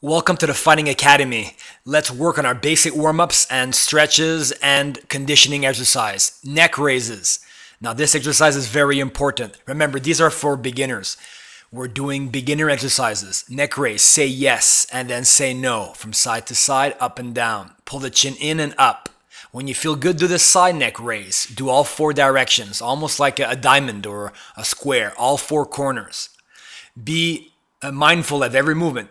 Welcome to the Fighting Academy. Let's work on our basic warm-ups and stretches and conditioning exercise. Neck raises. Now this exercise is very important. Remember, these are for beginners. We're doing beginner exercises. Neck raise, say yes and then say no. From side to side, up and down. Pull the chin in and up. When you feel good, do the side neck raise. Do all four directions, almost like a diamond or a square, all four corners. Be mindful of every movement.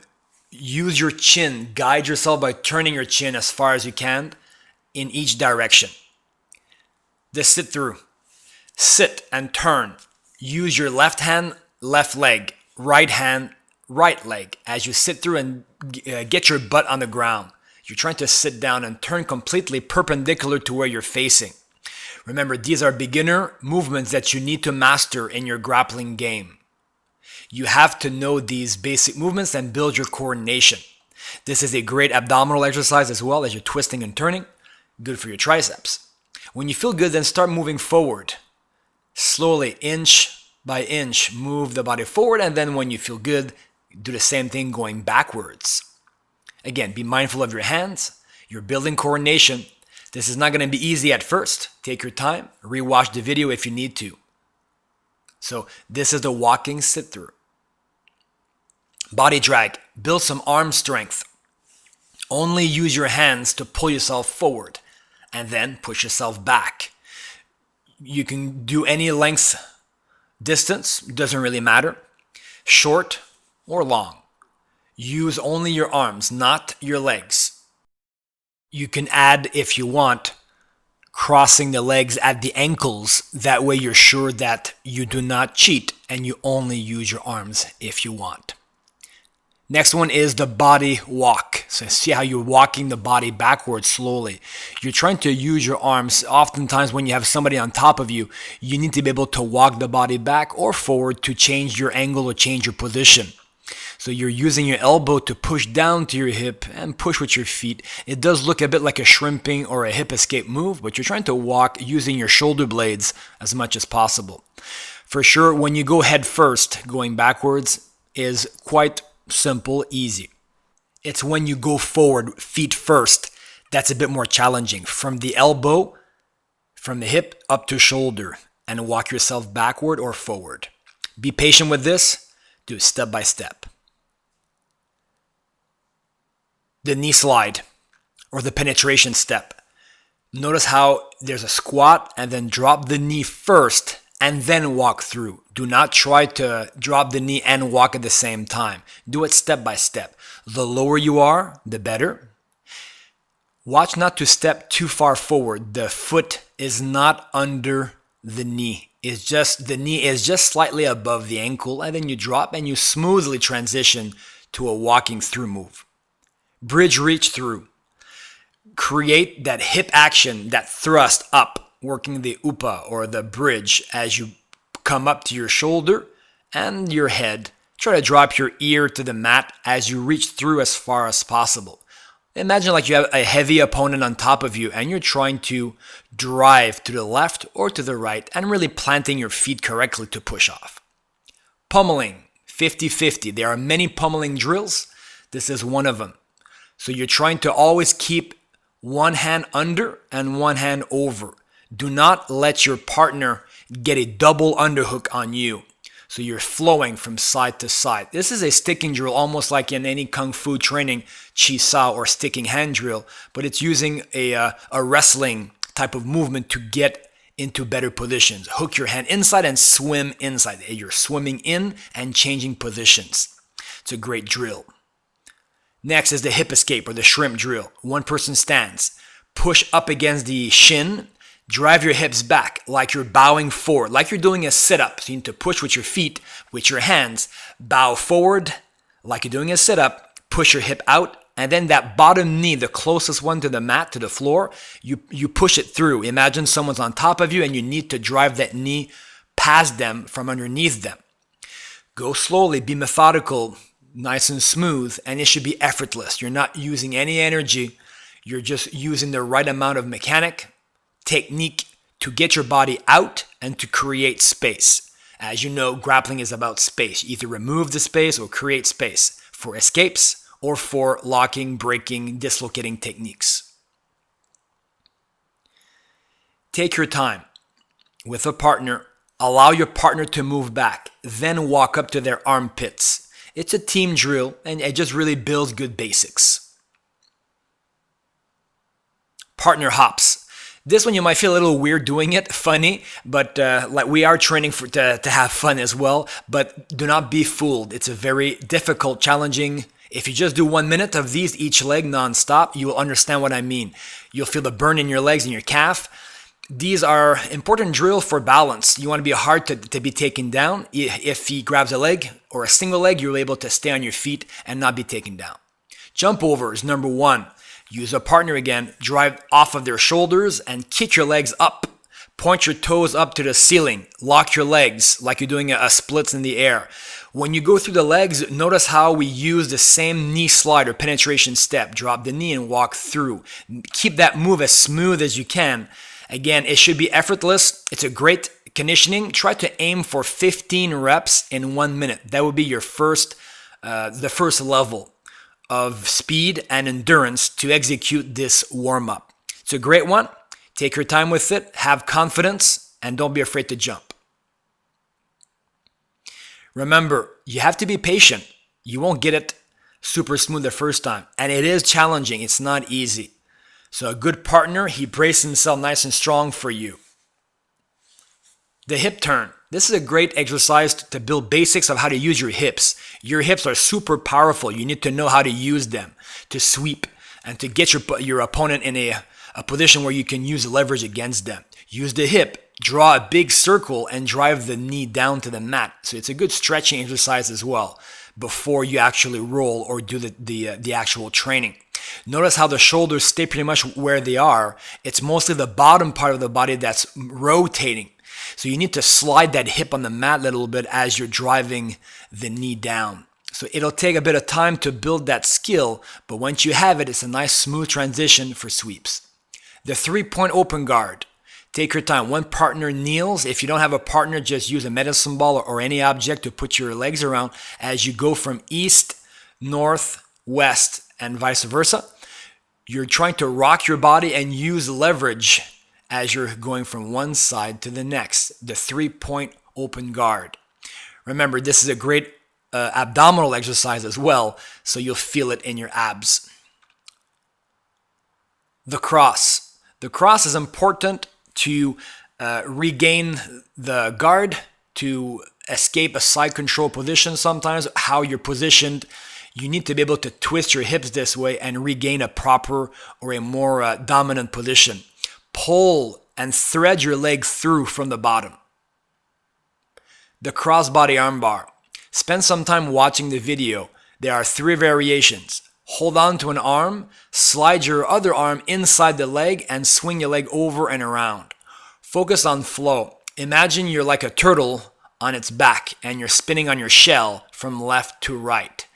Use your chin. Guide yourself by turning your chin as far as you can in each direction. The sit through. Sit and turn. Use your left hand, left leg, right hand, right leg as you sit through and get your butt on the ground. You're trying to sit down and turn completely perpendicular to where you're facing. Remember, these are beginner movements that you need to master in your grappling game. You have to know these basic movements and build your coordination. This is a great abdominal exercise as well as you're twisting and turning. Good for your triceps. When you feel good, then start moving forward. Slowly, inch by inch, move the body forward. And then when you feel good, do the same thing going backwards. Again, be mindful of your hands. You're building coordination. This is not going to be easy at first. Take your time. Rewatch the video if you need to. So this is the walking sit through. Body drag. Build some arm strength. Only use your hands to pull yourself forward and then push yourself back. You can do any length, distance, doesn't really matter. Short or long. Use only your arms, not your legs. You can add, if you want, crossing the legs at the ankles. That way you're sure that you do not cheat and you only use your arms if you want. Next one is the body walk. So see how you're walking the body backwards slowly. You're trying to use your arms. Oftentimes when you have somebody on top of you, you need to be able to walk the body back or forward to change your angle or change your position. So you're using your elbow to push down to your hip and push with your feet. It does look a bit like a shrimping or a hip escape move, but you're trying to walk using your shoulder blades as much as possible. For sure, when you go head first, going backwards is quite simple, easy. It's when you go forward, feet first, that's a bit more challenging. From the elbow, from the hip up to shoulder, and walk yourself backward or forward. Be patient with this. Do it step by step. The knee slide or the penetration step. Notice how there's a squat and then drop the knee first and then walk through. Do not try to drop the knee and walk at the same time. Do it step by step. The lower you are, the better. Watch not to step too far forward. The foot is not under the knee. The knee is just slightly above the ankle, and then you drop and you smoothly transition to a walking through move. Bridge reach through. Create that hip action, that thrust up, working the upa or the bridge as you come up to your shoulder and your head. Try to drop your ear to the mat as you reach through as far as possible. Imagine like you have a heavy opponent on top of you and you're trying to drive to the left or to the right and really planting your feet correctly to push off. Pummeling, 50-50. There are many pummeling drills. This is one of them. So you're trying to always keep one hand under and one hand over. Do not let your partner get a double underhook on you. So you're flowing from side to side. This is a sticking drill, almost like in any kung fu training, chi sao or sticking hand drill, but it's using a wrestling type of movement to get into better positions. Hook your hand inside and swim inside. You're swimming in and changing positions. It's a great drill. Next is the hip escape or the shrimp drill. One person stands. Push up against the shin. Drive your hips back like you're bowing forward, like you're doing a sit-up. So you need to push with your feet, with your hands. Bow forward like you're doing a sit-up. Push your hip out. And then that bottom knee, the closest one to the mat, to the floor, you push it through. Imagine someone's on top of you and you need to drive that knee past them from underneath them. Go slowly, be methodical, nice and smooth, and it should be effortless. You're not using any energy. You're just using the right amount of technique to get your body out and to create space. As you know, grappling is about space. You either remove the space or create space for escapes or for locking, breaking, dislocating techniques. Take your time with a partner. Allow your partner to move back, then walk up to their armpits. It's a team drill, and it just really builds good basics. Partner hops. This one you might feel a little weird doing it, funny, but like we are training to have fun as well. But do not be fooled. It's a very difficult, challenging. If you just do 1 minute of these each leg non-stop, you will understand what I mean. You'll feel the burn in your legs and your calf. These are important drill for balance. You want to be hard to be taken down. If he grabs a leg or a single leg, you're able to stay on your feet and not be taken down. Jump overs, number 1. Use a partner again. Drive off of their shoulders and kick your legs up. Point your toes up to the ceiling. Lock your legs like you're doing a splits in the air. When you go through the legs, notice how we use the same knee slide or penetration step. Drop the knee and walk through. Keep that move as smooth as you can. Again, it should be effortless. It's a great conditioning. Try to aim for 15 reps in 1 minute. That would be your the first level of speed and endurance to execute this warm-up. It's a great one. Take your time with it. Have confidence and don't be afraid to jump. Remember, you have to be patient. You won't get it super smooth the first time. And it is challenging. It's not easy. So a good partner, he braces himself nice and strong for you. The hip turn. This is a great exercise to build basics of how to use your hips. Your hips are super powerful. You need to know how to use them to sweep and to get your opponent in a position where you can use leverage against them. Use the hip, draw a big circle and drive the knee down to the mat. So it's a good stretching exercise as well before you actually roll or do the actual training. Notice how the shoulders stay pretty much where they are. It's mostly the bottom part of the body that's rotating. So you need to slide that hip on the mat a little bit as you're driving the knee down. So it'll take a bit of time to build that skill, but once you have it, it's a nice smooth transition for sweeps. The 3-point open guard. Take your time. One partner kneels. If you don't have a partner, just use a medicine ball or any object to put your legs around as you go from east, north, west, and vice versa. You're trying to rock your body and use leverage as you're going from one side to the next. The 3-point open guard. Remember, this is a great abdominal exercise as well, so you'll feel it in your abs. The cross. The cross is important to regain the guard, to escape a side control position sometimes, how you're positioned. You need to be able to twist your hips this way and regain a proper or a more dominant position. Pull and thread your leg through from the bottom. The crossbody armbar. Spend some time watching the video. There are 3 variations. Hold on to an arm, slide your other arm inside the leg and swing your leg over and around. Focus on flow. Imagine you're like a turtle on its back and you're spinning on your shell from left to right.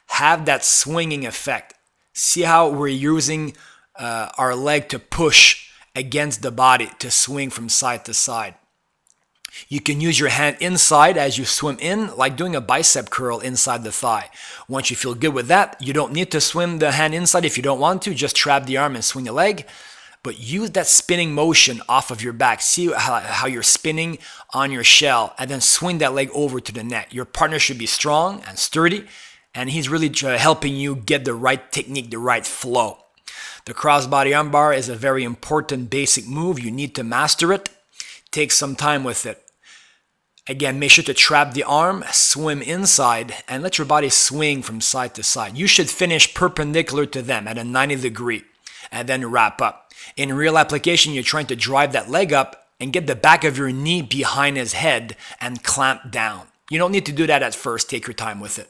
Have that swinging effect. See how we're using our leg to push against the body to swing from side to side. You can use your hand inside as you swim in, like doing a bicep curl inside the thigh. Once you feel good with that, you don't need to swim the hand inside if you don't want to. Just trap the arm and swing the leg. But use that spinning motion off of your back. See how you're spinning on your shell and then swing that leg over to the net. Your partner should be strong and sturdy, and he's really helping you get the right technique, the right flow. The crossbody armbar is a very important basic move. You need to master it. Take some time with it. Again, make sure to trap the arm, swim inside, and let your body swing from side to side. You should finish perpendicular to them at a 90-degree, and then wrap up. In real application, you're trying to drive that leg up and get the back of your knee behind his head and clamp down. You don't need to do that at first. Take your time with it.